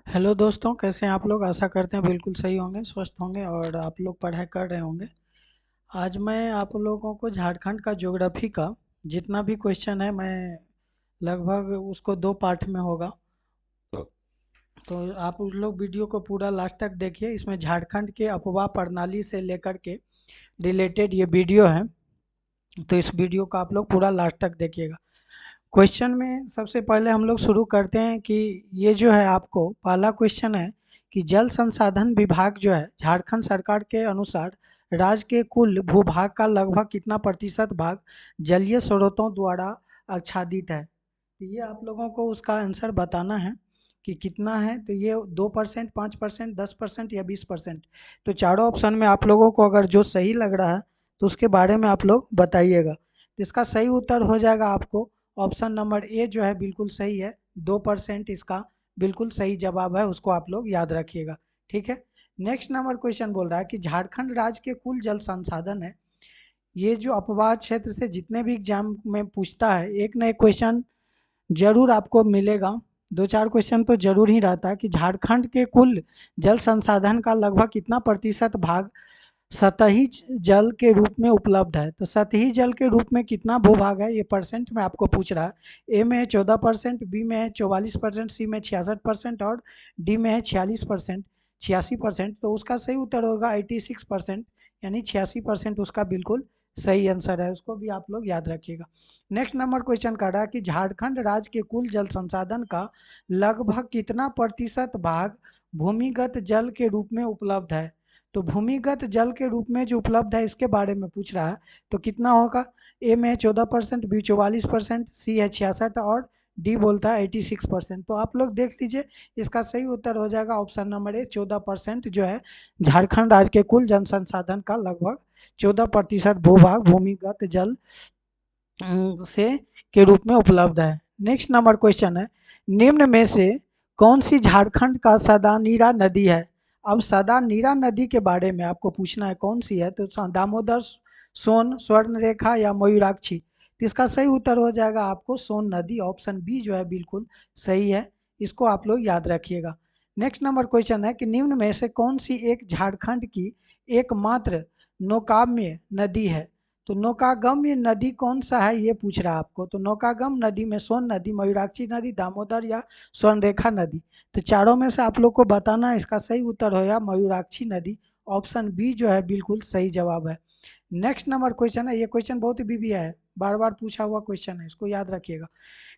Hello दोस्तों, कैसे हैं आप लोग। आशा करते हैं बिल्कुल सही होंगे, स्वस्थ होंगे और आप लोग पढ़ाई कर रहे होंगे। आज मैं आप लोगों को झारखंड का ज्योग्राफी का जितना भी क्वेश्चन है, मैं लगभग उसको दो पार्ट में होगा। तो आप उस लोग वीडियो को पूरा लास्ट तक देखिए। इसमें झारखंड के अफवाह प्रणाली से लेकर के रिलेटेड ये वीडियो है, तो इस वीडियो को आप लोग पूरा लास्ट तक देखिएगा। क्वेश्चन में सबसे पहले हम लोग शुरू करते हैं कि ये जो है, आपको पहला क्वेश्चन है कि जल संसाधन विभाग जो है झारखंड सरकार के अनुसार राज्य के कुल भूभाग का लगभग कितना प्रतिशत भाग जलीय स्रोतों द्वारा आच्छादित है। तो ये आप लोगों को उसका आंसर बताना है कि कितना है। तो ये 2%, 5%, 10% या 20%। तो चारों ऑप्शन में आप लोगों को अगर जो सही लग रहा है तो उसके बारे में आप लोग बताइएगा। तो इसका सही उत्तर हो जाएगा आपको ऑप्शन नंबर ए जो है, बिल्कुल सही है। 2% इसका बिल्कुल सही जवाब है, उसको आप लोग याद रखिएगा। ठीक है। नेक्स्ट नंबर क्वेश्चन बोल रहा है कि झारखंड राज्य के कुल जल संसाधन है। ये जो अपवाद क्षेत्र से जितने भी एग्जाम में पूछता है, एक न एक क्वेश्चन जरूर आपको मिलेगा। दो चार क्वेश्चन तो जरूर ही रहता है कि झारखंड के कुल जल संसाधन का लगभग कितना प्रतिशत भाग सतही जल के रूप में उपलब्ध है। तो सतही जल के रूप में कितना भूभाग है, ये परसेंट में आपको पूछ रहा है। ए में है 14%, बी में है 44%, सी में 66% और डी में है 46%, 86%। तो उसका सही उत्तर होगा 86%, यानी 86% उसका बिल्कुल सही आंसर है। उसको भी आप लोग याद रखिएगा। नेक्स्ट नंबर क्वेश्चन कर रहा है कि झारखंड राज्य के कुल जल संसाधन का लगभग कितना प्रतिशत भाग भूमिगत जल के रूप में उपलब्ध है। तो भूमिगत जल के रूप में जो उपलब्ध है इसके बारे में पूछ रहा है। तो कितना होगा। ए में है 14%, बी 44%, सी है 66 और डी बोलता है 86%। तो आप लोग देख लीजिए, इसका सही उत्तर हो जाएगा ऑप्शन नंबर ए, 14% जो है झारखंड राज्य के कुल जन संसाधन का लगभग 14% भूभाग भूमिगत जल से के रूप में उपलब्ध है। नेक्स्ट नंबर क्वेश्चन है, निम्न में से कौन सी झारखंड का सदानीरा नदी है। अब सदानीरा नदी के बारे में आपको पूछना है कौन सी है। तो दामोदर, सोन, स्वर्णरेखा या मयूराक्षी। तो इसका सही उत्तर हो जाएगा आपको सोन नदी। ऑप्शन बी जो है बिल्कुल सही है, इसको आप लोग याद रखिएगा। नेक्स्ट नंबर क्वेश्चन है कि निम्न में से कौन सी एक झारखंड की एकमात्र नौकाम्य नदी है। तो नौकागम्य नदी कौन सा है ये पूछ रहा है आपको। तो नौकागम नदी में सोन नदी, मयूराक्षी नदी, दामोदर या स्वर्णरेखा नदी। तो चारों में से आप लोग को बताना है। इसका सही उत्तर होगा मयूराक्षी नदी। ऑप्शन बी जो है बिल्कुल सही जवाब है। नेक्स्ट नंबर क्वेश्चन है, ये क्वेश्चन बहुत बीबीआ है, बार बार पूछा हुआ क्वेश्चन है, इसको याद रखिएगा।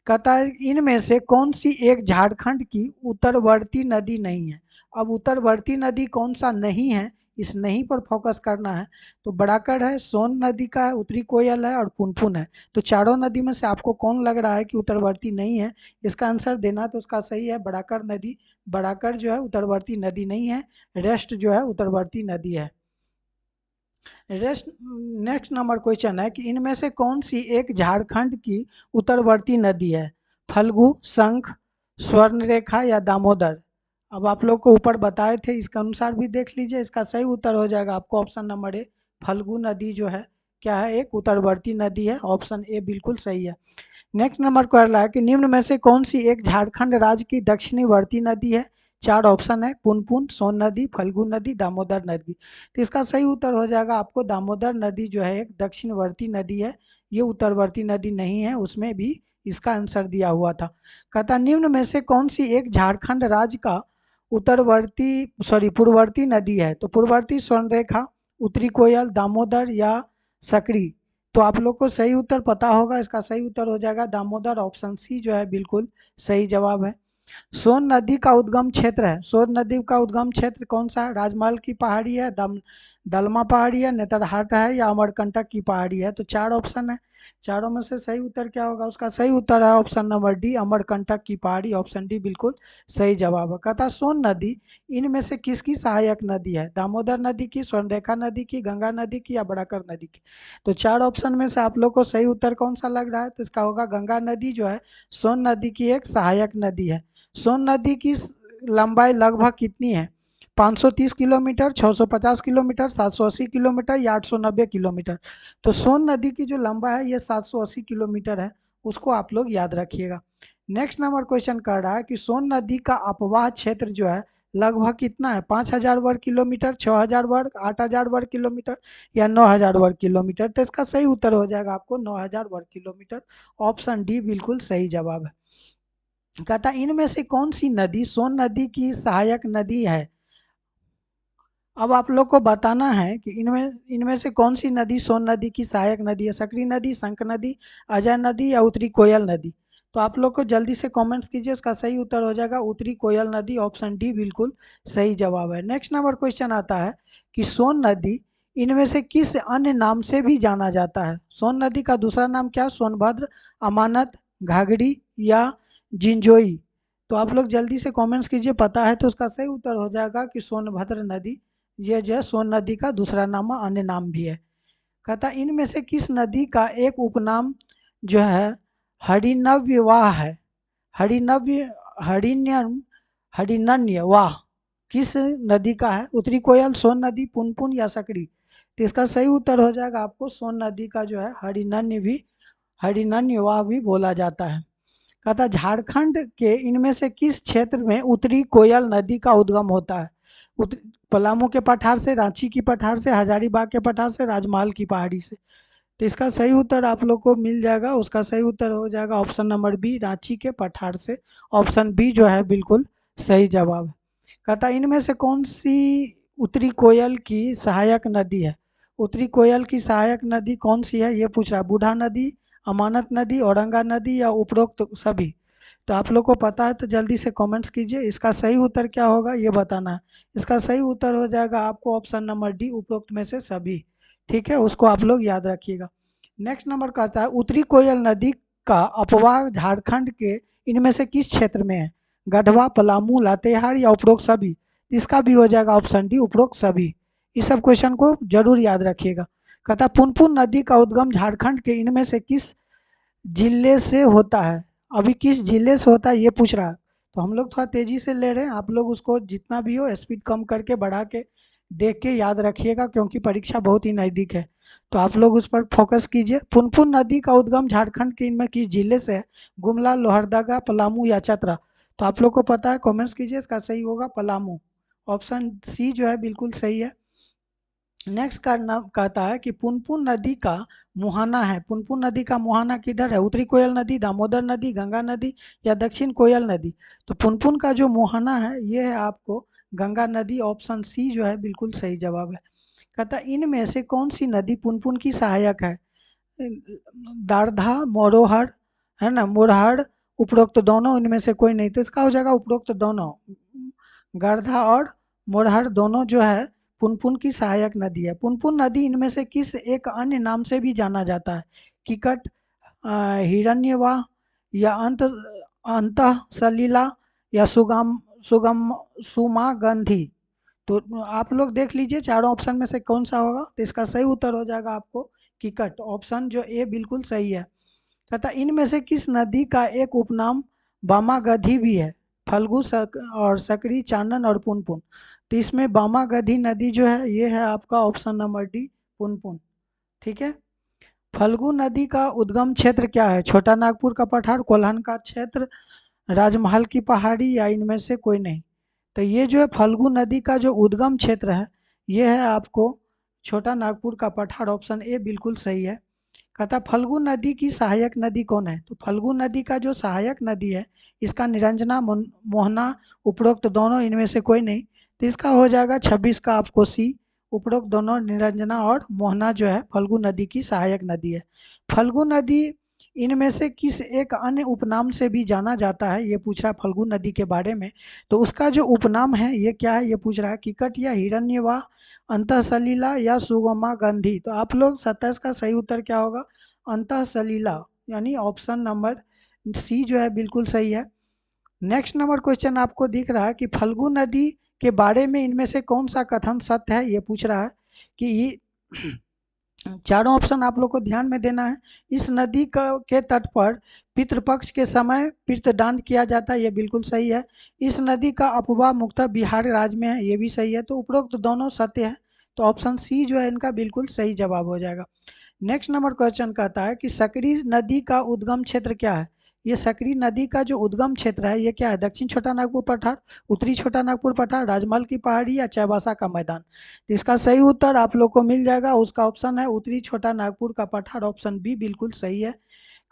कहता है इनमें से कौन सी एक झारखंड की उत्तरवर्ती नदी नहीं है। अब उत्तरवर्ती नदी कौन सा नहीं है, इस नहीं पर फोकस करना है। तो बड़ाकर है, सोन नदी का है, उत्तरी कोयल है और पुनपुन है। तो चारों नदी में से आपको कौन लग रहा है कि उत्तरवर्ती नहीं है, इसका आंसर देना। तो उसका सही है बड़ाकर नदी। बड़ाकर जो है उत्तरवर्ती नदी नहीं है, रेस्ट जो है उत्तरवर्ती नदी है। रेस्ट नेक्स्ट नंबर क्वेश्चन है कि इनमें से कौन सी एक झारखंड की उत्तरवर्ती नदी है। फल्गु, शंख, स्वर्णरेखा या दामोदर। अब आप लोग को ऊपर बताए थे, इसके अनुसार भी देख लीजिए। इसका सही उत्तर हो जाएगा आपको ऑप्शन नंबर ए, फल्गु नदी जो है क्या है, एक उत्तरवर्ती नदी है। ऑप्शन ए बिल्कुल सही है। नेक्स्ट नंबर कर रहा है कि निम्न में से कौन सी एक झारखंड राज्य की दक्षिणवर्ती नदी है। चार ऑप्शन है, पुनपुन, सोन नदी, फल्गु नदी, दामोदर नदी। तो इसका सही उत्तर हो जाएगा आपको दामोदर नदी जो है एक दक्षिणवर्ती नदी है, ये उत्तरवर्ती नदी नहीं है। उसमें भी इसका आंसर दिया हुआ था। कहता निम्न में से कौन सी एक झारखंड राज्य का पूर्ववर्ती नदी है। तो पूर्ववर्ती स्वर्णरेखा, उत्तरी कोयल, दामोदर या सकरी। तो आप लोग को सही उत्तर पता होगा। इसका सही उत्तर हो जाएगा दामोदर। ऑप्शन सी जो है बिल्कुल सही जवाब है। सोन नदी का उद्गम क्षेत्र है। सोन नदी का उद्गम क्षेत्र कौन सा है। राजमहल की पहाड़ी है, दलमा पहाड़ी है, नेतरहाट है या अमरकंटक की पहाड़ी है। तो चार ऑप्शन है, चारों में से सही उत्तर क्या होगा। उसका सही उत्तर है ऑप्शन नंबर डी, अमरकंटक की पहाड़ी। ऑप्शन डी बिल्कुल सही जवाब है। कहता सोन नदी इनमें से किसकी सहायक नदी है। दामोदर नदी की, स्वर्णरेखा नदी की, गंगा नदी की या बड़ाकर नदी की। तो चार ऑप्शन में से आप लोग को सही उत्तर कौन सा लग रहा है। तो इसका होगा गंगा नदी जो है सोन नदी की एक सहायक नदी है। सोन नदी की लंबाई लगभग कितनी है। 530 किलोमीटर, 650 किलोमीटर, 780 किलोमीटर या 890 किलोमीटर। तो सोन नदी की जो लंबाई है ये 780 किलोमीटर है, उसको आप लोग याद रखिएगा। नेक्स्ट नंबर क्वेश्चन कर रहा है कि सोन नदी का अपवाह क्षेत्र जो है लगभग कितना है, 5,000 वर्ग किलोमीटर, 6,000 वर्ग, 8,000 वर्ग किलोमीटर या 9,000 वर्ग किलोमीटर। तो इसका सही उत्तर हो जाएगा आपको 9,000 वर्ग किलोमीटर। ऑप्शन डी बिल्कुल सही जवाब है। कहता इनमें से कौन सी नदी सोन नदी की सहायक नदी है। अब आप लोग को बताना है कि इनमें इनमें से कौन सी नदी सोन नदी की सहायक नदी है। सकरी नदी, शंख नदी, अजय नदी या उत्तरी कोयल नदी। तो आप लोग को जल्दी से कमेंट्स कीजिए, उसका सही उत्तर हो जाएगा उत्तरी कोयल नदी। ऑप्शन डी बिल्कुल सही जवाब है। नेक्स्ट नंबर क्वेश्चन आता है कि सोन नदी इनमें से किस अन्य नाम से भी जाना जाता है। सोन नदी का दूसरा नाम क्या है, सोनभद्र, अमानत, घाघरी या जिंजोई। तो आप लोग जल्दी से कमेंट्स कीजिए, पता है तो उसका सही उत्तर हो जाएगा कि सोनभद्र नदी। ये जो है सोन नदी का दूसरा नाम, अन्य नाम भी है। कहता इनमें से किस नदी का एक उपनाम जो है हरिनव्यवाह है। हरिनव्य, हरिण्यम, हरिनन्य वाह किस नदी का है। उत्तरी कोयल, सोन नदी, पुनपुन या सकरी। तो इसका सही उत्तर हो जाएगा आपको सोन नदी का जो है हरिनन्य भी, हरिनन्य वाह भी बोला जाता है। कहता झारखंड के इनमें से किस क्षेत्र में उत्तरी कोयल नदी का उद्गम होता है। पलामू के पठार से, रांची की पठार से, हजारीबाग के पठार से, राजमहल की पहाड़ी से। तो इसका सही उत्तर आप लोग को मिल जाएगा, उसका सही उत्तर हो जाएगा ऑप्शन नंबर बी, रांची के पठार से। ऑप्शन बी जो है बिल्कुल सही जवाब है। कहता इनमें से कौन सी उत्तरी कोयल की सहायक नदी है। उत्तरी कोयल की सहायक नदी कौन सी है ये पूछ रहा है। बूढ़ा नदी, अमानत नदी, औरंगा नदी या उपरोक्त सभी। तो आप लोग को पता है तो जल्दी से कमेंट्स कीजिए, इसका सही उत्तर क्या होगा ये बताना है। इसका सही उत्तर हो जाएगा आपको ऑप्शन नंबर डी, उपरोक्त में से सभी। ठीक है, उसको आप लोग याद रखिएगा। नेक्स्ट नंबर कहता है उत्तरी कोयल नदी का अपवाह झारखंड के इनमें से किस क्षेत्र में है। गढ़वा, पलामू, लातेहार या उपरोक्त सभी। इसका भी हो जाएगा ऑप्शन डी, उपरोक्त सभी। इस सब क्वेश्चन को जरूर याद रखिएगा। कहता पुनपुन नदी का उद्गम झारखंड के इनमें से किस जिले से होता है। अभी किस जिले से होता है ये पूछ रहा है। तो हम लोग थोड़ा तेजी से ले रहे हैं, आप लोग उसको जितना भी हो स्पीड कम करके बढ़ा के देख के याद रखिएगा, क्योंकि परीक्षा बहुत ही नज़दीक है। तो आप लोग उस पर फोकस कीजिए। पुनपुन नदी का उद्गम झारखंड के इनमें किस जिले से है। गुमला, लोहरदगा, पलामू या चतरा। तो आप लोग को पता है, कमेंट्स कीजिए, इसका सही होगा पलामू। ऑप्शन सी जो है बिल्कुल सही है। नेक्स्ट का नाम कहता है कि पुनपुन नदी का मुहाना है। पुनपुन नदी का मुहाना किधर है। उत्तरी कोयल नदी, दामोदर नदी, गंगा नदी या दक्षिण कोयल नदी। तो पुनपुन का जो मुहाना है ये है आपको गंगा नदी। ऑप्शन सी जो है बिल्कुल सही जवाब है। कहता इनमें से कौन सी नदी पुनपुन की सहायक है। दारधा, मोरोहर, है ना, मुरहर, उपरोक्त दोनों, इनमें से कोई नहीं। तो इसका हो जाएगा उपरोक्त दोनों। गारधा और मोरहर दोनों जो है पुनपुन की सहायक नदी है। पुनपुन नदी इनमें से किस एक अन्य नाम से भी जाना जाता है। किकट, हिरण्यवाह या अंतः सलीला या सुगम सुगम सुमागंधी। तो आप लोग देख लीजिए चारों ऑप्शन में से कौन सा होगा। तो इसका सही उत्तर हो जाएगा आपको किकट। ऑप्शन जो ए बिल्कुल सही है। कहता इनमें से किस नदी का एक उपनाम बामागधी भी है। फल्गु, और सकरी, चांदन और पुनपुन। तो इसमें बामागधी नदी जो है ये है आपका ऑप्शन नंबर डी, पुनपुन। ठीक है। फल्गु नदी का उद्गम क्षेत्र क्या है। छोटा नागपुर का पठार, कोल्हान का क्षेत्र, राजमहल की पहाड़ी या इनमें से कोई नहीं। तो ये जो है फल्गु नदी का जो उद्गम क्षेत्र है ये है आपको छोटा नागपुर का पठार। ऑप्शन ए बिल्कुल सही है। कहता फल्गु नदी की सहायक नदी कौन है। तो फल्गु नदी का जो सहायक नदी है इसका निरंजना, मोहना, उपरोक्त दोनों, इनमें से कोई नहीं। तो इसका हो जाएगा 26 का आपको सी, उपरोक्त दोनों, निरंजना और मोहना जो है फल्गु नदी की सहायक नदी है। फल्गु नदी इनमें से किस एक अन्य उपनाम से भी जाना जाता है ये पूछ रहा है फल्गु नदी के बारे में। तो उसका जो उपनाम है ये क्या है ये पूछ रहा है। किकट या हिरण्यवाह, अंतः सलीला या सुगमा गंधी। तो आप लोग 27 का सही उत्तर क्या होगा, अंतः सलीला, यानी ऑप्शन नंबर सी जो है बिल्कुल सही है। नेक्स्ट नंबर क्वेश्चन आपको दिख रहा है कि फल्गु नदी के बारे में इनमें से कौन सा कथन सत्य है ये पूछ रहा है। कि ये चारों ऑप्शन आप लोग को ध्यान में देना है। इस नदी के तट पर पितृपक्ष के समय पितृदान किया जाता है, ये बिल्कुल सही है। इस नदी का अपवाह मुख्यतः बिहार राज्य में है, ये भी सही है। तो उपरोक्त दोनों सत्य है। तो ऑप्शन सी जो है इनका बिल्कुल सही जवाब हो जाएगा। नेक्स्ट नंबर क्वेश्चन कहता है कि सकरी नदी का उद्गम क्षेत्र क्या है। ये सकरी नदी का जो उद्गम क्षेत्र है ये क्या है? दक्षिण छोटा नागपुर पठार, उत्तरी छोटा नागपुर पठार, राजमहल की पहाड़ी या चाईबासा का मैदान। तो इसका सही उत्तर आप लोग को मिल जाएगा, उसका ऑप्शन है उत्तरी छोटा नागपुर का पठार, ऑप्शन बी बिल्कुल सही है।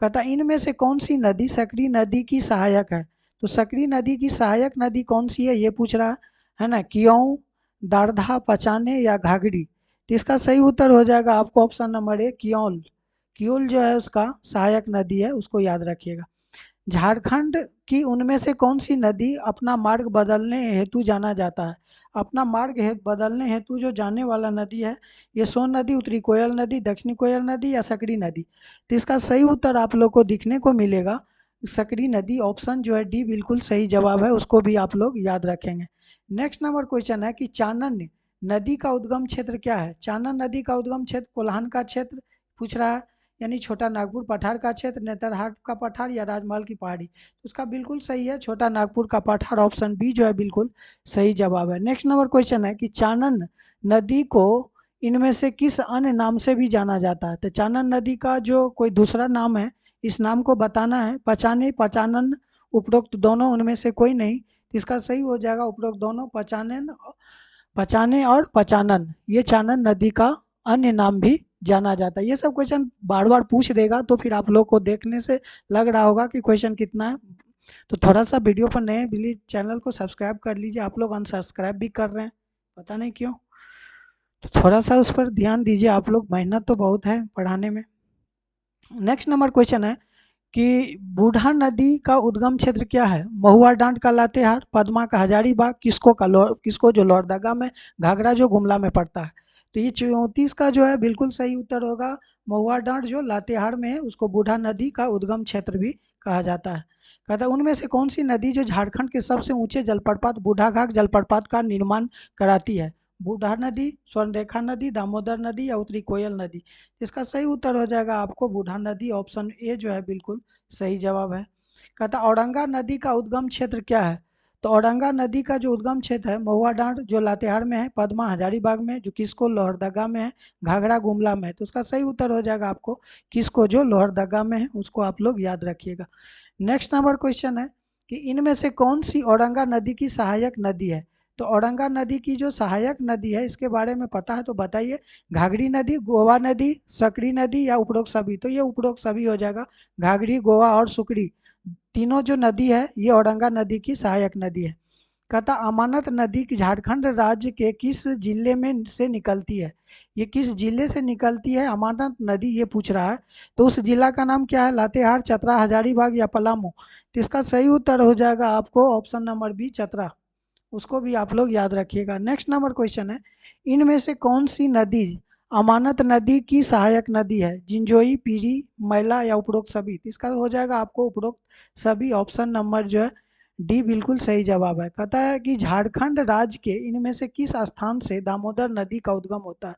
कहता इनमें से कौन सी नदी सकरी नदी की सहायक है? तो सकरी नदी की सहायक नदी कौन सी है ये पूछ रहा है ना, कियों, दारधा, पचाने या घाघरी। तो इसका सही उत्तर हो जाएगा आपको option number A, Kiul. Kiul जो है उसका सहायक नदी है, उसको याद रखिएगा। झारखंड की उनमें से कौन सी नदी अपना मार्ग बदलने हेतु जाना जाता है? अपना मार्ग बदलने हेतु जो जाने वाला नदी है, ये सोन नदी, उत्तरी कोयल नदी, दक्षिणी कोयल नदी या सकरी नदी। तो इसका सही उत्तर आप लोग को दिखने को मिलेगा सकरी नदी, ऑप्शन जो है डी बिल्कुल सही जवाब है, उसको भी आप लोग याद रखेंगे। नेक्स्ट नंबर क्वेश्चन है कि चानन नदी का उद्गम क्षेत्र क्या है? चानन नदी का उद्गम क्षेत्र कोल्हान का क्षेत्र पूछ रहा है, यानी छोटा नागपुर पठार का क्षेत्र, नेतरहाट का पठार या राजमहल की पहाड़ी। तो उसका बिल्कुल सही है छोटा नागपुर का पठार, ऑप्शन बी जो है बिल्कुल सही जवाब है। नेक्स्ट नंबर क्वेश्चन है कि चानन नदी को इनमें से किस अन्य नाम से भी जाना जाता है? तो चानन नदी का जो कोई दूसरा नाम है, इस नाम को बताना है। पचाने, पचानन, उपरोक्त दोनों, उनमें से कोई नहीं। इसका सही हो जाएगा उपरोक्त दोनों, पचानन, पचाने और पचानन, ये चानन नदी का अन्य नाम भी जाना जाता है। ये सब क्वेश्चन बार बार पूछ देगा, तो फिर आप लोग को देखने से लग रहा होगा कि क्वेश्चन कितना है। तो थोड़ा सा वीडियो पर नए प्लीज चैनल को सब्सक्राइब कर लीजिए, आप लोग अनसब्सक्राइब भी कर रहे हैं, पता नहीं क्यों। तो थोड़ा सा उस पर ध्यान दीजिए आप लोग, मेहनत तो बहुत है पढ़ाने में। नेक्स्ट नंबर क्वेश्चन है कि बूढ़ा नदी का उद्गम क्षेत्र क्या है? महुआ डांड का लातेहार, पद्मा का हजारीबाग, किसको जो लोहरदगा में, घाघरा जो गुमला में पड़ता है। तो ये 34 का जो है बिल्कुल सही उत्तर होगा। महुआ डांड जो लातेहार में है उसको बूढ़ा नदी का उद्गम क्षेत्र भी कहा जाता है। कहता है उनमें से कौन सी नदी जो झारखंड के सबसे ऊंचे जलप्रपात बूढ़ाघाट जलप्रपात का निर्माण कराती है? बूढ़ा नदी, स्वर्णरेखा नदी, दामोदर नदी या उत्तरी कोयल नदी। इसका सही उत्तर हो जाएगा आपको बूढ़ा नदी, ऑप्शन ए जो है बिल्कुल सही जवाब है। कहता औरंगा नदी का उद्गम क्षेत्र क्या है? तो औरंगा नदी का जो उद्गम क्षेत्र है, महुआ डांड जो लातेहार में है, पद्मा हजारीबाग में, जो किसको लोहरदगा में है, घाघरा गुमला में है। तो उसका सही उत्तर हो जाएगा आपको किसको जो लोहरदगा में है, उसको आप लोग याद रखिएगा। नेक्स्ट नंबर क्वेश्चन है कि इनमें से कौन सी औरंगा नदी की सहायक नदी है? तो औरंगा नदी की जो सहायक नदी है इसके बारे में पता है तो बताइए। घाघरी नदी, गोवा नदी, सकरी नदी या उपरोक्त सभी। तो ये उपरोक्त सभी हो जाएगा। घाघरी, गोवा और सुकरी तीनों जो नदी है ये औरंगा नदी की सहायक नदी है। कहता अमानत नदी की झारखंड राज्य के किस जिले में से निकलती है? ये किस जिले से निकलती है अमानत नदी, ये पूछ रहा है। तो उस जिला का नाम क्या है? लातेहार, चतरा, हजारीबाग या पलामू। तो इसका सही उत्तर हो जाएगा आपको ऑप्शन नंबर बी, चतरा, उसको भी आप लोग याद रखिएगा। नेक्स्ट नंबर क्वेश्चन है इनमें से कौन सी नदी अमानत नदी की सहायक नदी है? जिंजोई, पीरी, मैला या उपरोक्त सभी। तो इसका हो जाएगा आपको उपरोक्त सभी, ऑप्शन नंबर जो है डी बिल्कुल सही जवाब है। कहता है कि झारखंड राज्य के इनमें से किस स्थान से दामोदर नदी का उद्गम होता है?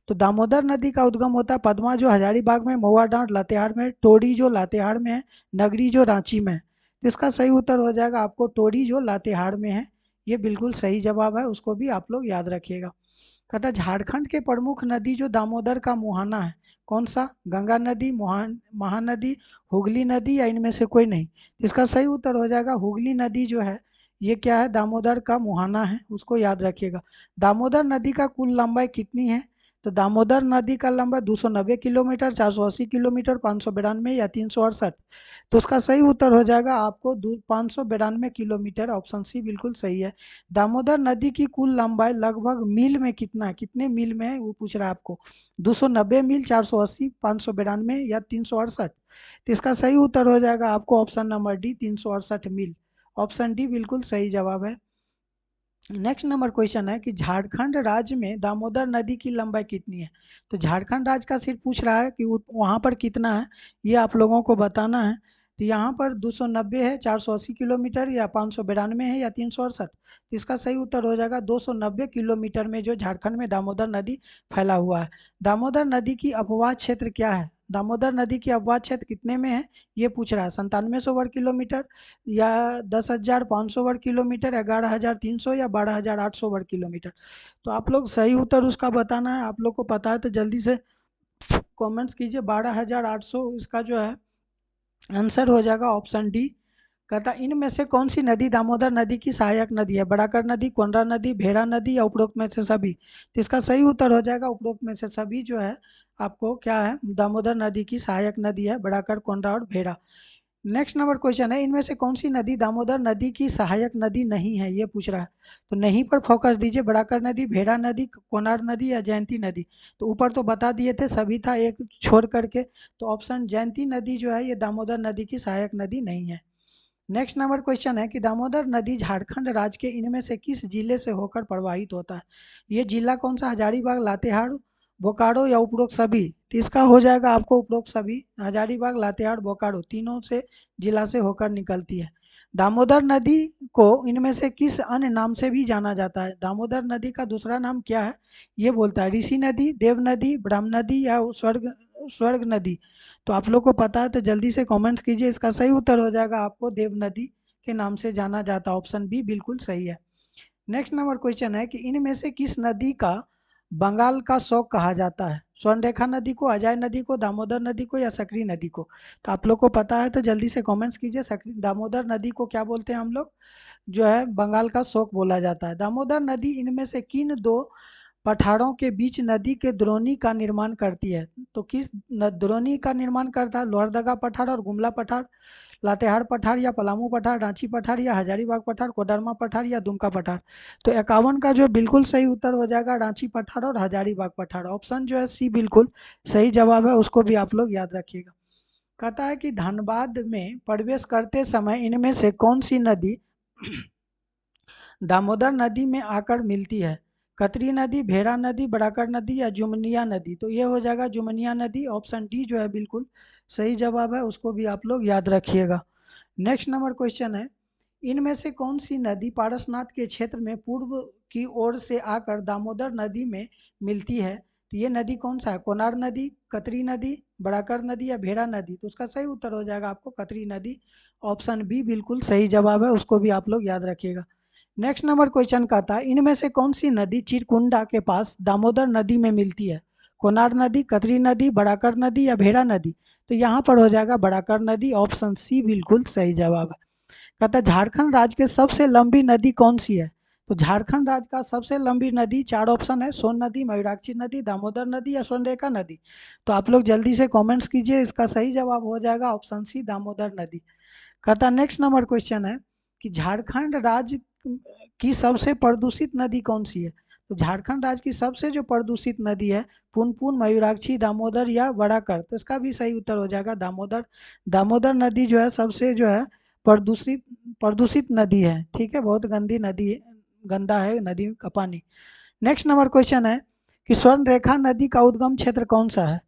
तो दामोदर नदी का उद्गम होता है पद्मा जो हजारीबाग में, महुआ डांड लातेहार में, टोरी जो लातेहार में है, नगरी जो रांची में है। तो इसका सही उत्तर हो जाएगा आपको टोरी जो लातेहार में है, ये बिल्कुल सही जवाब है, उसको भी आप लोग याद रखिएगा। कहता झारखंड के प्रमुख नदी जो दामोदर का मुहाना है, कौन सा? गंगा नदी, महानदी, हुगली नदी या इनमें से कोई नहीं। इसका सही उत्तर हो जाएगा हुगली नदी जो है ये क्या है? दामोदर का मुहाना है, उसको याद रखिएगा। दामोदर नदी का कुल लंबाई कितनी है? तो दामोदर नदी का लंबाई 290 किलोमीटर, 480 किलोमीटर, 592 या 368। तो उसका सही उत्तर हो जाएगा आपको 592 किलोमीटर, ऑप्शन सी बिल्कुल सही है। दामोदर नदी की कुल लंबाई लगभग मील में कितना है, कितने मील में है वो पूछ रहा है आपको। 290 मील, 480, 592 या 368। तो इसका सही उत्तर हो जाएगा आपको ऑप्शन नंबर डी, 368 मील, ऑप्शन डी बिल्कुल सही जवाब है। नेक्स्ट नंबर क्वेश्चन है कि झारखंड राज्य में दामोदर नदी की लंबाई कितनी है? तो झारखंड राज्य का सिर्फ पूछ रहा है कि वहाँ पर कितना है, ये आप लोगों को बताना है। तो यहाँ पर 290 है, 480 किलोमीटर या 592 है या 368। इसका सही उत्तर हो जाएगा 290 किलोमीटर में जो झारखंड में दामोदर नदी फैला हुआ है। दामोदर नदी की अपवाह क्षेत्र क्या है? दामोदर नदी की अपवाह क्षेत्र कितने में है ये पूछ रहा है। 9700 वर्ग किलोमीटर या 10,500 वर्ग किलोमीटर, 11,300 या 12,800 वर्ग किलोमीटर। तो आप लोग सही उत्तर उसका बताना है, आप लोग को पता है तो जल्दी से कमेंट्स कीजिए। 12,800 इसका जो है आंसर हो जाएगा ऑप्शन डी। कहता इनमें से कौन सी नदी दामोदर नदी की सहायक नदी है? बड़ाकर नदी, कोंडा नदी, भेड़ा नदी या उपरोक्त में से सभी? तो इसका सही उत्तर हो जाएगा उपरोक्त में से सभी जो है आपको क्या है, दामोदर नदी की सहायक नदी है, बड़ाकर, कोंडा और भेड़ा। नेक्स्ट नंबर क्वेश्चन है, इनमें से कौन सी नदी दामोदर नदी की सहायक नदी नहीं है, ये पूछ रहा है। तो नहीं पर फोकस दीजिए, बड़ाकर नदी, भेड़ा नदी, कोनार नदी या जयंती नदी। तो ऊपर तो बता दिए थे, सभी था एक छोड़ करके। तो ऑप्शन जयंती नदी जो है ये दामोदर नदी की सहायक नदी नहीं है। नेक्स्ट नंबर क्वेश्चन है कि दामोदर नदी झारखंड राज्य के इनमें से किस जिले से होकर प्रवाहित होता है? ये जिला कौन सा? हजारीबाग, लातेहार, बोकारो या उपरोक्त सभी? तो इसका हो जाएगा आपको उपरोक्त सभी। हजारीबाग, लातेहार, बोकारो तीनों से जिला से होकर निकलती है। दामोदर नदी को इनमें से किस अन्य नाम से भी जाना जाता है? दामोदर नदी का दूसरा नाम क्या है? ये बोलता है ऋषि नदी, देव नदी, ब्रह्म नदी या स्वर्ग स्वर्ग नदी। तो आप लोग को पता है तो जल्दी से कमेंट्स कीजिए। इसका सही उत्तर हो जाएगा आपको देव नदी के नाम से जाना जाता है। ऑप्शन बी बिल्कुल सही है। नेक्स्ट नंबर क्वेश्चन है कि इनमें से किस नदी का बंगाल का शौक कहा जाता है? स्वर्णरेखा नदी को, अजय नदी को, दामोदर नदी को या सकरी नदी को? तो आप लोग को पता है तो जल्दी से कमेंट्स कीजिए। सकरी दामोदर नदी को क्या बोलते हैं हम लोग? जो है बंगाल का शौक बोला जाता है। दामोदर नदी इनमें से किन दो पठारों के बीच नदी के द्रोणी का निर्माण करती है? तो किस द्रोणी का निर्माण करता है? लोहरदगा पठार और गुमला पठार, लातेहार पठार या पलामू पठार, रांची पठार या हजारीबाग पठार, कोडरमा पठार या दुमका पठार? तो 51 का जो बिल्कुल सही उत्तर हो जाएगा रांची पठार और हजारीबाग पठार। ऑप्शन जो है सी बिल्कुल सही जवाब है, उसको भी आप लोग याद रखिएगा। कहता है कि धनबाद में प्रवेश करते समय इनमें से कौन सी नदी दामोदर नदी में आकर मिलती है? कतरी नदी, भेड़ा नदी, बड़ाकर नदी या जुमनिया नदी? तो ये हो जाएगा जुमनिया नदी। ऑप्शन डी जो है बिल्कुल सही जवाब है, उसको भी आप लोग याद रखिएगा। नेक्स्ट नंबर क्वेश्चन है, इनमें से कौन सी नदी पारसनाथ के क्षेत्र में पूर्व की ओर से आकर दामोदर नदी में मिलती है? तो ये नदी कौन सा है? कोनार नदी, कतरी नदी, बड़ाकर नदी या भेड़ा नदी? तो उसका सही उत्तर हो जाएगा आपको कतरी नदी। ऑप्शन बी बिल्कुल सही जवाब है, उसको भी आप लोग याद रखिएगा। नेक्स्ट नंबर क्वेश्चन का था, इनमें से कौन सी नदी चिरकुंडा के पास दामोदर नदी में मिलती है? कोनार नदी, कतरी नदी, बड़ाकर नदी या भेड़ा नदी? तो यहाँ पर हो जाएगा बड़ाकर नदी। ऑप्शन सी बिल्कुल सही जवाब है। कहता है झारखंड राज्य के सबसे लंबी नदी कौन सी है? तो झारखंड राज्य का सबसे लंबी नदी, चार ऑप्शन है, सोन नदी, मयूराक्षी नदी, दामोदर नदी या स्वर्णरेखा नदी? तो आप लोग जल्दी से कमेंट्स कीजिए। इसका सही जवाब हो जाएगा ऑप्शन सी दामोदर नदी। कहता नेक्स्ट नंबर क्वेश्चन है कि झारखंड राज्य की सबसे प्रदूषित नदी कौन सी है? तो झारखंड राज्य की सबसे जो प्रदूषित नदी है, पुनपुन, मयूराक्षी, दामोदर या बड़ाकर? तो इसका भी सही उत्तर हो जाएगा दामोदर। दामोदर नदी जो है सबसे जो है प्रदूषित प्रदूषित नदी है। ठीक है, बहुत गंदी नदी है, गंदा है नदी का पानी। नेक्स्ट नंबर क्वेश्चन है कि स्वर्णरेखा नदी का उद्गम क्षेत्र कौन सा है?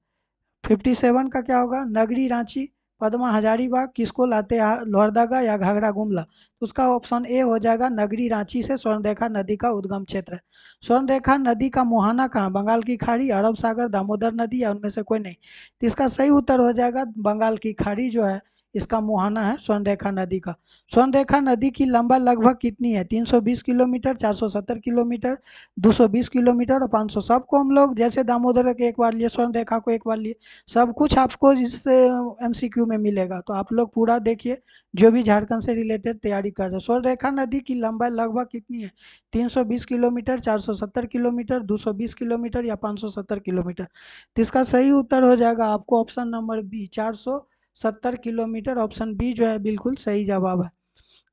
57 का क्या होगा? नगरी, रांची, पदमा, हजारीबाग, किसको लाते लोहरदगा या घाघरा गुमला? तो उसका ऑप्शन ए हो जाएगा नगरी, रांची से स्वर्णरेखा नदी का उद्गम क्षेत्र है। स्वर्णरेखा नदी का मुहाना कहाँ? बंगाल की खाड़ी, अरब सागर, दामोदर नदी या उनमें से कोई नहीं? तो इसका सही उत्तर हो जाएगा बंगाल की खाड़ी जो है इसका मुहाना है स्वर्णरेखा नदी का। स्वर्णरेखा नदी की लंबाई लगभग कितनी है? 320 किलोमीटर, 470 किलोमीटर, 220 किलोमीटर और 500? सबको हम लोग जैसे दामोदर के एक बार लिए, स्वर्णरेखा को एक बार लिए, सब कुछ आपको इस एमसीक्यू में मिलेगा। तो आप लोग पूरा देखिए, जो भी झारखंड से रिलेटेड तैयारी कर रहे हैं। स्वर्णरेखा नदी की लंबाई लगभग कितनी है? 320 किलोमीटर, 470 किलोमीटर, 220 किलोमीटर या 570 किलोमीटर? तो इसका सही उत्तर हो जाएगा आपको option number B, 470 kilometre. Option B जो है बिल्कुल सही जवाब है।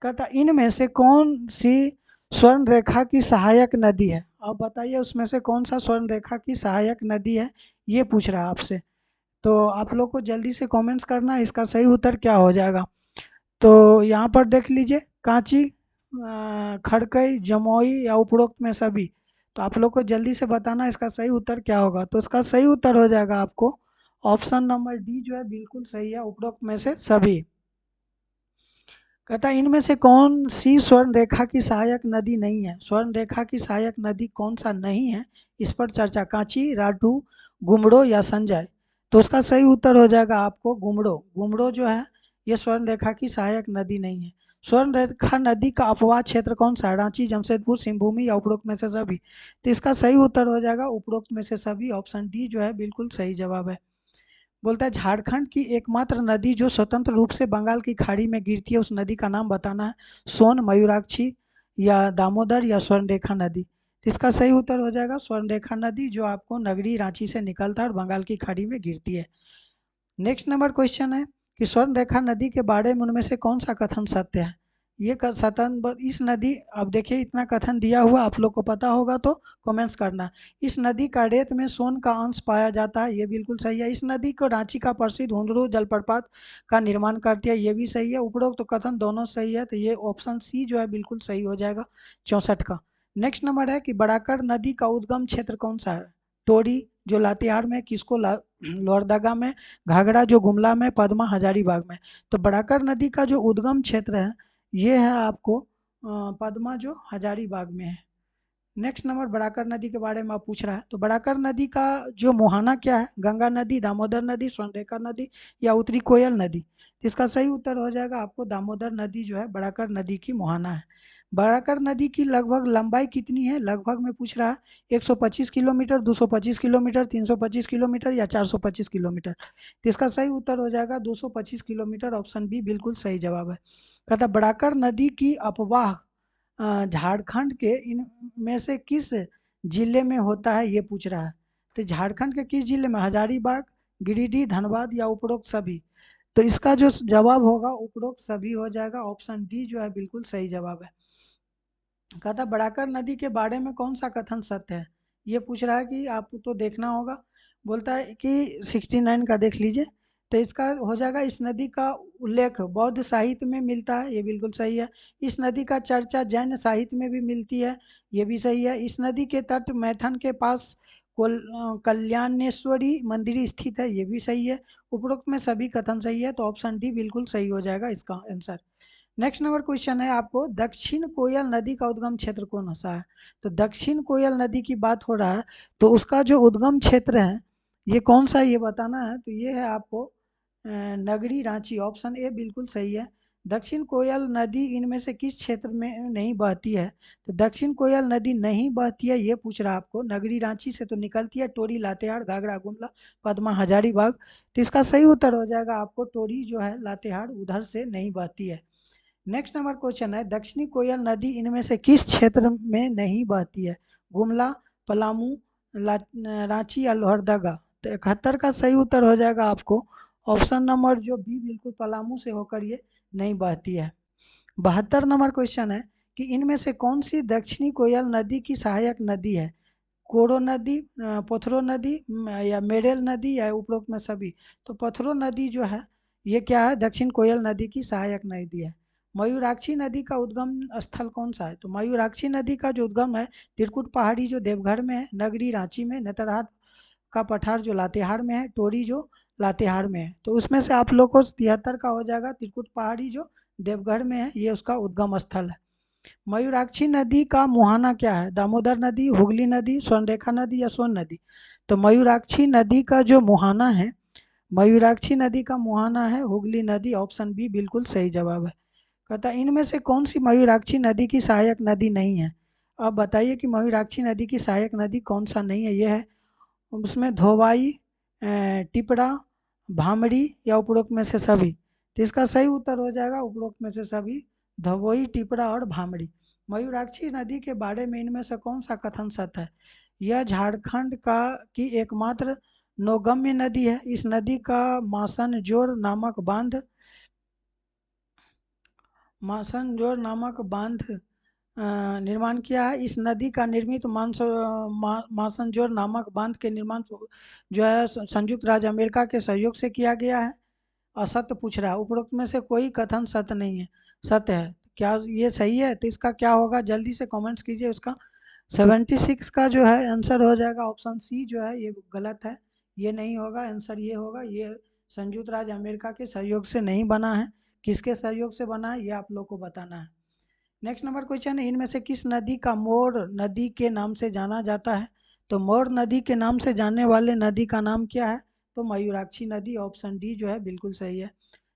कहता इनमें से कौन सी स्वर्ण रेखा की सहायक नदी है? आप बताइए उसमें से कौन सा स्वर्ण रेखा की सहायक नदी है, ये पूछ रहा है आपसे। तो आप लोग को जल्दी से कमेंट्स करना है इसका सही उत्तर क्या हो जाएगा। तो यहाँ पर देख लीजिए, कांची, खड़कई, जमोई या उपरोक्त में सभी? तो आप लोग को जल्दी से बताना इसका सही उत्तर क्या होगा। तो इसका सही उत्तर हो जाएगा आपको ऑप्शन नंबर डी जो है बिल्कुल सही है, उपरोक्त में से सभी। कहता है इनमें से कौन सी स्वर्ण रेखा की सहायक नदी नहीं है? स्वर्ण रेखा की सहायक नदी कौन सा नहीं है, इस पर चर्चा। कांची, राठू, गुमड़ो या संजय? तो उसका सही उत्तर हो जाएगा आपको गुमड़ो। गुमड़ो जो है ये स्वर्ण रेखा की सहायक नदी नहीं है। स्वर्ण रेखा नदी का अपवाद क्षेत्र कौन सा है? रांची, जमशेदपुर, सिंहभूमि या उपरोक्त में से सभी? तो इसका सही उत्तर हो जाएगा उपरोक्त में से सभी। ऑप्शन डी जो है बिल्कुल सही जवाब है। बोलता है झारखंड की एकमात्र नदी जो स्वतंत्र रूप से बंगाल की खाड़ी में गिरती है, उस नदी का नाम बताना है। सोन, मयूराक्षी या दामोदर या स्वर्णरेखा नदी। तो इसका सही उत्तर हो जाएगा स्वर्णरेखा नदी, जो आपको नगरी रांची से निकलता है और बंगाल की खाड़ी में गिरती है। नेक्स्ट नंबर क्वेश्चन है कि स्वर्णरेखा नदी के बारे में उनमें से कौन सा कथन सत्य है। ये इस नदी, अब देखिए इतना कथन दिया हुआ, आप लोग को पता होगा तो कमेंट्स करना। इस नदी का रेत में सोन का अंश पाया जाता है, ये बिल्कुल सही है। इस नदी को रांची का प्रसिद्ध हुंडरू जलप्रपात का निर्माण करती है, ये भी सही है। उपरोक्त तो कथन दोनों सही है, तो ये ऑप्शन सी जो है बिल्कुल सही हो जाएगा 64 का। नेक्स्ट नंबर है कि बड़ाकर नदी का उद्गम क्षेत्र कौन सा है। टोरी जो लातेहार में, किसको लोहरदगा में, घाघरा जो गुमला में, पद्मा हजारीबाग में। तो बड़ाकर नदी का जो उद्गम क्षेत्र है ये है आपको पद्मा जो हजारीबाग में है। नेक्स्ट नंबर, बड़ाकर नदी के बारे में आप पूछ रहा है, तो बड़ाकर नदी का जो मुहाना क्या है। गंगा नदी, दामोदर नदी, स्वर्णरेखा नदी या उत्तरी कोयल नदी। तो इसका सही उत्तर हो जाएगा आपको दामोदर नदी जो है बड़ाकर नदी की मुहाना है। बड़ाकर नदी की लगभग लंबाई कितनी है, लगभग में पूछ रहा है। 125 किलोमीटर, 225 किलोमीटर, 325 किलोमीटर या 425 किलोमीटर। तो इसका सही उत्तर हो जाएगा 225 किलोमीटर, ऑप्शन बी बिल्कुल सही जवाब है। कहता बड़ाकर नदी की अपवाह झारखंड के इनमें से किस जिले में होता है, ये पूछ रहा है। तो झारखंड के किस जिले में, हजारीबाग, गिरिडीह, धनबाद या उपरोक्त सभी। तो इसका जो जवाब होगा उपरोक्त सभी हो जाएगा, ऑप्शन डी जो है बिल्कुल सही जवाब है। कहता बड़ाकर नदी के बारे में कौन सा कथन सत्य है, ये पूछ रहा है कि आपको तो देखना होगा। बोलता है कि 69 का देख लीजिए। तो इसका हो जाएगा इस नदी का उल्लेख बौद्ध साहित्य में मिलता है, ये बिल्कुल सही है। इस नदी का चर्चा जैन साहित्य में भी मिलती है, ये भी सही है। इस नदी के तट मैथन के पास कल्याणेश्वरी मंदिर स्थित है, ये भी सही है। उपरोक्त में सभी कथन सही है, तो ऑप्शन डी बिल्कुल सही हो जाएगा इसका आंसर। नेक्स्ट नंबर क्वेश्चन है आपको, दक्षिण कोयल नदी का उद्गम क्षेत्र कौन सा है। तो दक्षिण कोयल नदी की बात हो रहा है, तो उसका जो उद्गम क्षेत्र है ये कौन सा है, ये बताना है। तो ये है आपको नगरी रांची, ऑप्शन ए बिल्कुल सही है। दक्षिण कोयल नदी इनमें से किस क्षेत्र में नहीं बहती है। तो दक्षिण कोयल नदी नहीं बहती है, ये पूछ रहा है आपको। नगरी रांची से तो निकलती है, टोरी, लातेहार, घाघरा, गुमला, पद्मा, हजारीबाग। तो इसका सही उत्तर हो जाएगा आपको टोरी जो है लातेहार उधर से नहीं बहती है। नेक्स्ट नंबर क्वेश्चन है, दक्षिणी कोयल नदी इनमें से किस क्षेत्र में नहीं बहती है। गुमला, पलामू, रांची या लोहरदगा। तो 71 का सही उत्तर हो जाएगा आपको ऑप्शन नंबर जो बी, बिल्कुल पलामू से होकर ये नहीं बहती है। 72 नंबर क्वेश्चन है कि इनमें से कौन सी दक्षिणी कोयल नदी की सहायक नदी है। कोरो नदी, पोथरो नदी, या मेडेल नदी या उपरोक्त में सभी। तो पोथरो नदी जो है ये क्या है, दक्षिण कोयल नदी की सहायक नदी है। मयूराक्षी नदी का उद्गम स्थल कौन सा है। तो मयूराक्षी नदी का जो उद्गम है त्रिकुट पहाड़ी जो देवघर में है, नगरी रांची में, नेतरहाट का पठार जो लातेहार में है, टोरी जो लातेहार में है। तो उसमें से आप लोग को 73 का हो जाएगा, त्रिकुट पहाड़ी जो देवघर में है ये उसका उद्गम स्थल है। मयूराक्षी नदी का मुहाना क्या है। दामोदर नदी, हुगली नदी, स्वर्णरेखा नदी या सोन नदी। तो मयूराक्षी नदी का जो मुहाना है, मयूराक्षी नदी का मुहाना है हुगली नदी, ऑप्शन बी बिल्कुल सही जवाब है। कहता है इनमें से कौन सी मयूराक्षी नदी की सहायक नदी नहीं है। अब बताइए कि मयूराक्षी नदी की सहायक नदी कौन सा नहीं है। यह है उसमें धोवाई, टिपरा, भामड़ी या उपरोक्त में से सभी। तो इसका सही उत्तर हो जाएगा उपरोक्त में से सभी, धवोई, टिपरा और भामड़ी। मयूराक्षी नदी के बारे में इनमें से कौन सा कथन सत्य है। यह झारखंड का की एकमात्र नौगम्य नदी है। इस नदी का मासनजोर नामक बांध निर्माण किया है। इस नदी का निर्मित मासनजोर नामक बांध के निर्माण जो है संयुक्त राज्य अमेरिका के सहयोग से किया गया है। असत्य पूछ रहा है, उपरोक्त में से कोई कथन सत्य नहीं है, सत्य है। क्या ये सही है, तो इसका क्या होगा, जल्दी से कमेंट्स कीजिए। उसका 76 का जो है आंसर हो जाएगा ऑप्शन सी जो है ये गलत है, ये नहीं होगा आंसर, ये होगा। ये संयुक्त राज्य अमेरिका के सहयोग से नहीं बना है, किसके सहयोग से बना है ये आप लोग को बताना है। नेक्स्ट नंबर क्वेश्चन है, इनमें से किस नदी का मोर नदी के नाम से जाना जाता है। तो मोर नदी के नाम से जानने वाले नदी का नाम क्या है। तो मयूराक्षी नदी, ऑप्शन डी जो है बिल्कुल सही है।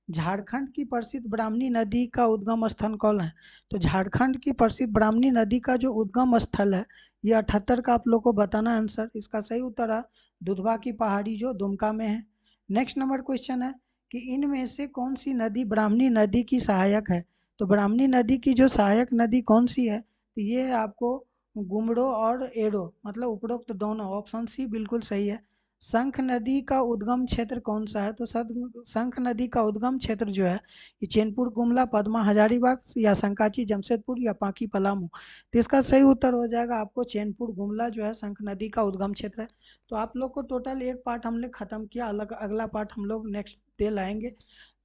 झारखंड की प्रसिद्ध ब्राह्मणी नदी का उद्गम स्थल कौन है। तो झारखंड की प्रसिद्ध ब्राह्मणी नदी का जो उद्गम स्थल है ये 78 का आप लोग को बताना आंसर। इसका सही उत्तर है दुधवा की पहाड़ी जो दुमका में है। नेक्स्ट नंबर क्वेश्चन है कि इनमें से कौन सी नदी ब्राह्मणी नदी की सहायक है। तो ब्राह्मणी नदी की जो सहायक नदी कौन सी है, तो ये है आपको गुमड़ो और एडो, मतलब उपरोक्त दोनों। ऑप्शन सी बिल्कुल सही है। शंख नदी का उद्गम क्षेत्र कौन सा है, तो शंख नदी का उद्गम क्षेत्र जो है ये चैनपुर गुमला पद्मा हजारीबाग या संकाची जमशेदपुर या पांकी पलामू। तो इसका सही उत्तर हो जाएगा आपको चैनपुर गुमला जो है शंख नदी का उद्गम क्षेत्र है। तो आप लोग को टोटल एक पार्ट हमने खत्म किया, अलग अगला पार्ट हम लोग नेक्स्ट डे लाएंगे।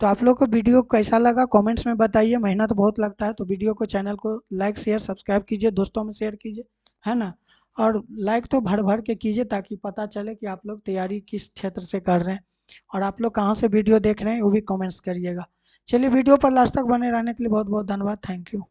तो आप लोग को वीडियो कैसा लगा कमेंट्स में बताइए। मेहनत बहुत लगता है, तो वीडियो को चैनल को लाइक शेयर सब्सक्राइब कीजिए, दोस्तों में शेयर कीजिए, है ना। और लाइक तो भर भर के कीजिए ताकि पता चले कि आप लोग तैयारी किस क्षेत्र से कर रहे हैं और आप लोग कहाँ से वीडियो देख रहे हैं वो भी कमेंट्स करिएगा। चलिए वीडियो पर लास्ट तक बने रहने के लिए बहुत बहुत धन्यवाद। Thank you.